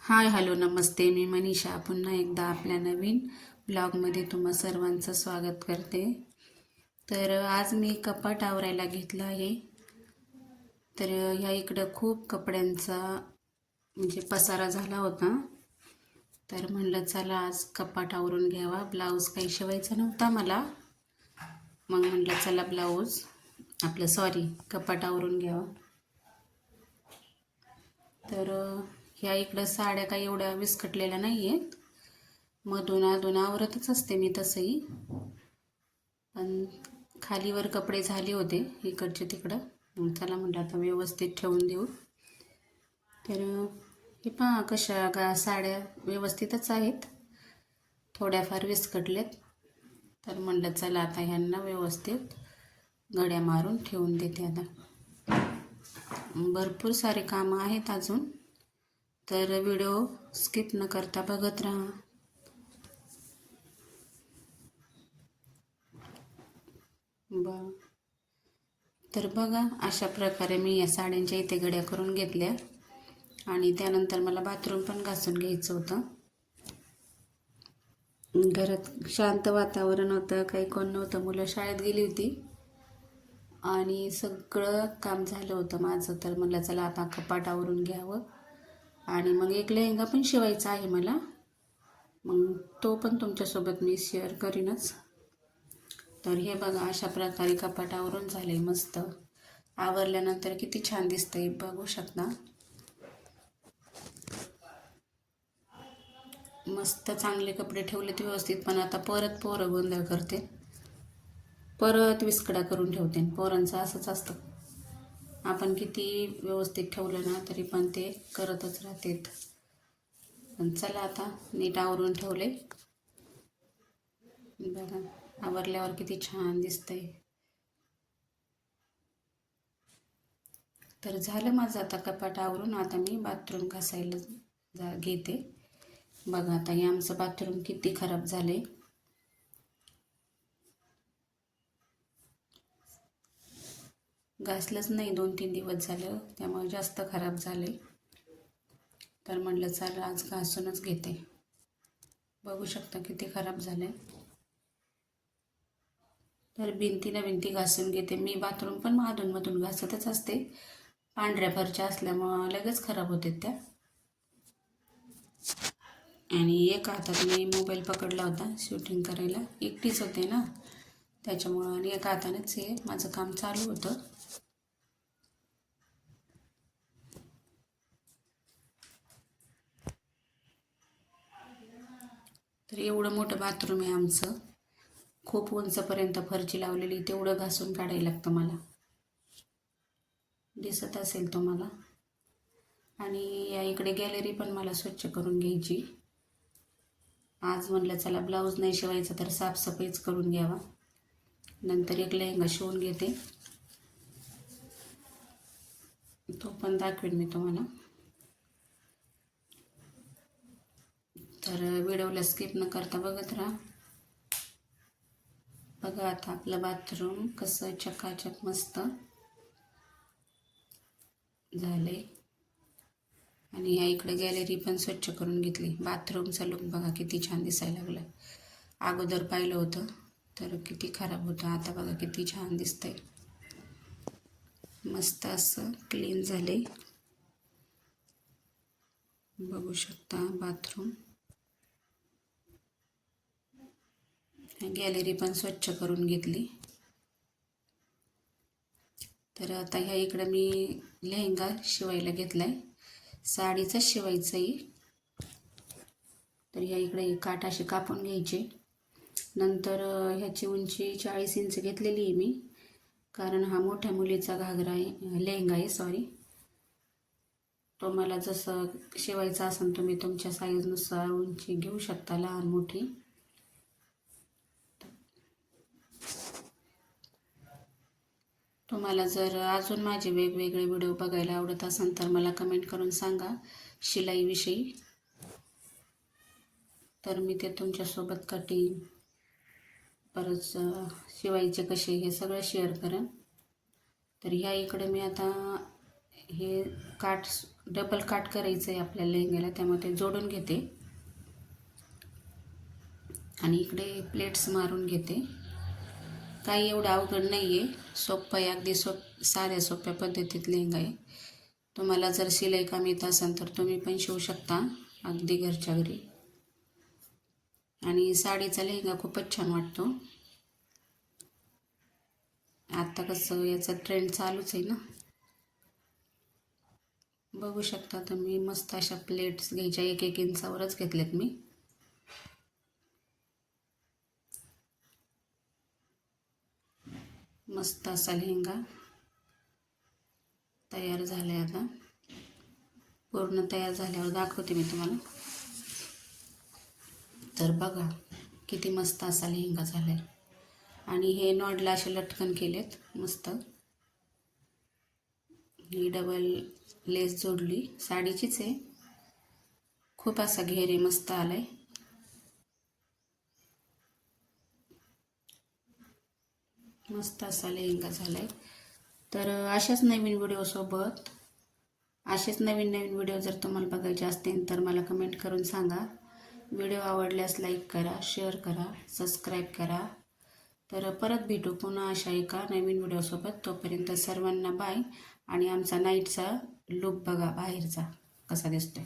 Hi hello नमस्ते. मी मनीषा पुन्हा एकदा आपल्या नवीन ब्लॉगमध्ये तुम्हा सर्वांचं स्वागत करते. तर आज मी कपाट आवरायला घेतलं आहे. तर ह्या इकडं खूप कपड्यांचा म्हणजे पसारा झाला होता. तर म्हणलं चला आज कपाट आवरून घ्यावा. ब्लाऊज काही शिवायचा नव्हता मला, मग म्हणलं चला ब्लाऊज कपाट आवरून घ्यावा. तर ह्या इकडं साड्या काही एवढ्या विस्कटलेल्या नाही आहेत. मधून अधून आवरतच असते मी तसंही, पण खालीवर कपडे झाले होते इकडचे तिकडं. मग चला म्हटलं आता व्यवस्थित ठेवून देऊ. तर हे पहा कशा साड्या व्यवस्थितच आहेत, थोड्याफार विस्कटलेत. तर म्हणलं चला आता ह्यांना व्यवस्थित घड्या मारून ठेवून देते. आता भरपूर सारे कामं आहेत अजून, तर व्हिडिओ स्किप न करता बघत राहा. तर बघा अशा प्रकारे मी या साड्यांच्या इथे घड्या करून घेतल्या आणि त्यानंतर मला बाथरूम पण घासून घ्यायचं होतं. घरात शांत वातावरण होतं, काही कोण नव्हतं, मुलं शाळेत गेली होती आणि सगळं काम झालं होतं माझं. तर म्हटलं चला आता कपाट आवरून घ्यावं आणि मग एक लेहंगा पण शिवायचा आहे मला, मग तो पण तुमच्यासोबत मी शेअर करीनच. तर हे बघा अशा प्रकारे कपाट आवरून झाले. मस्त आवरल्यानंतर किती छान दिसतंय बघू शकता. मस्त चांगले कपडे ठेवलेत व्यवस्थित, पण आता परत पोरं गोंधळ करते, परत विस्कडा करून ठेवते. पोरांचं असंच असतं, आपण किती व्यवस्थित ठेवलं ना तरी पण ते करतच राहतात. पण चला आता नीट आवरून ठेवले. बघा आवरल्यावर किती छान दिसतंय. तर झालं माझं आता कपाट आवरून. आता मी बाथरूम घासायला घेते. बघा आता हे आमचं बाथरूम किती खराब झाले. घासलंच नाही 2-3 दिवस झालं, त्यामुळे जास्त खराब झाले. तर म्हटलं चला आज घासूनच घेते. बघू शकता किती खराब झाले. तर भिंती घासून घेते मी. बाथरूम पण अधूनमधून घासतच असते, पांढऱ्या फरच्या असल्यामुळं लगेच खराब होते त्या. आणि एका हातात मी मोबाईल पकडला होता शूटिंग करायला, एकटीच होते ना त्याच्यामुळं, आणि एका हातानेच हे माझं काम चालू होतं. तर एवढं मोठं बाथरूम आहे आमचं, खूप उंचपर्यंत फरची लावलेली, तेवढं घासून काढायला लागतं मला, दिसत असेल तुम्हाला. आणि या इकडे गॅलरी पण मला स्वच्छ करून घ्यायची. आज म्हणलं चला ब्लाऊज नाही शिवायचा तर साफसफाईच करून घ्यावा. नंतर एक लेहंगा शिवून घेते, तो पण दाखवेन मी तुम्हाला. तर व्हिडिओला स्किप न करता बघत राहा. बघा आता आपलं बाथरूम कसं चकाचक मस्त झाले. आणि ह्या इकडे गॅलरी पण स्वच्छ करून घेतली. बाथरूमचा लुक बघा किती छान दिसायला लागला. अगोदर पाहिलं होतं तर किती खराब होतं, आता बघा किती छान दिसतंय. मस्त असं क्लीन झाले, बघू शकता बाथरूम. गॅलरी पण स्वच्छ करून घेतली. तर आता ह्या इकडं मी लेहंगा शिवायला घेतलाय, साडीचाच शिवायचं आहे. तर ह्या इकडे काठ असे कापून घ्यायचे. नंतर ह्याची उंची 40 इंच घेतलेली आहे मी, कारण हा मोठ्या मुलीचा घागरा आहे, लेहंगा आहे सॉरी. तो मला जसं शिवायचा असेल तुम्ही तुमच्या साईजनुसार उंची घेऊ शकता, लहान मोठी. तुम्हाला जर अजून माझे वेगवेगळे व्हिडिओ बघायला आवडत असेल तर मला कमेंट करून सांगा शिलाईविषयी, तर मी ते तुमच्यासोबत कटिंग परत शिवायचे कसे हे सगळं शेअर करेन. तर ह्या इकडे मी आता हे काठ डबल काट करायचं आहे आपल्या लेहंग्याला, त्यामुळे ते जोडून घेते आणि इकडे प्लेट्स मारून घेते. काही एवढं अवघड नाही आहे, सोपं आहे, अगदी साध्या सोप्या पद्धतीत लेहंगा आहे. तुम्हाला जर शिलाई काम येत असेल तर तुम्ही पण शिवू शकता अगदी घरच्या घरी. आणि साडीचा लेहंगा खूपच छान वाटतो. आता कसं याचा ट्रेंड चालूच आहे ना. बघू शकता तुम्ही, मस्त अशा प्लेट्स घ्यायच्या, 1-1 इंचावरच घेतल्यात मी. मस्त असा लेहंगा तयार झालाय. आता पूर्ण तयार झाल्यावर दाखवते मी तुम्हाला. तर बघा किती मस्त असा लेहंगा झालाय. आणि हे नॉडला असे लटकन केलेत मस्त. ही डबल लेस जोडली, साडीचीच आहे. खूप असा घेरे मस्त आलाय. मस्त असा लेहंगा झालाय. तर अशाच नवीन व्हिडिओसोबत असेच नवीन नवीन व्हिडिओ जर तुम्हाला बघायचे असतील तर मला कमेंट करून सांगा. व्हिडिओ आवडल्यास लाईक करा, शेअर करा, सबस्क्राईब करा. तर परत भेटू पुन्हा अशा एका नवीन व्हिडिओसोबत. तोपर्यंत सर्वांना बाय. आणि आमचा नाईटचा लुक बघा बाहेरचा कसा दिसतोय.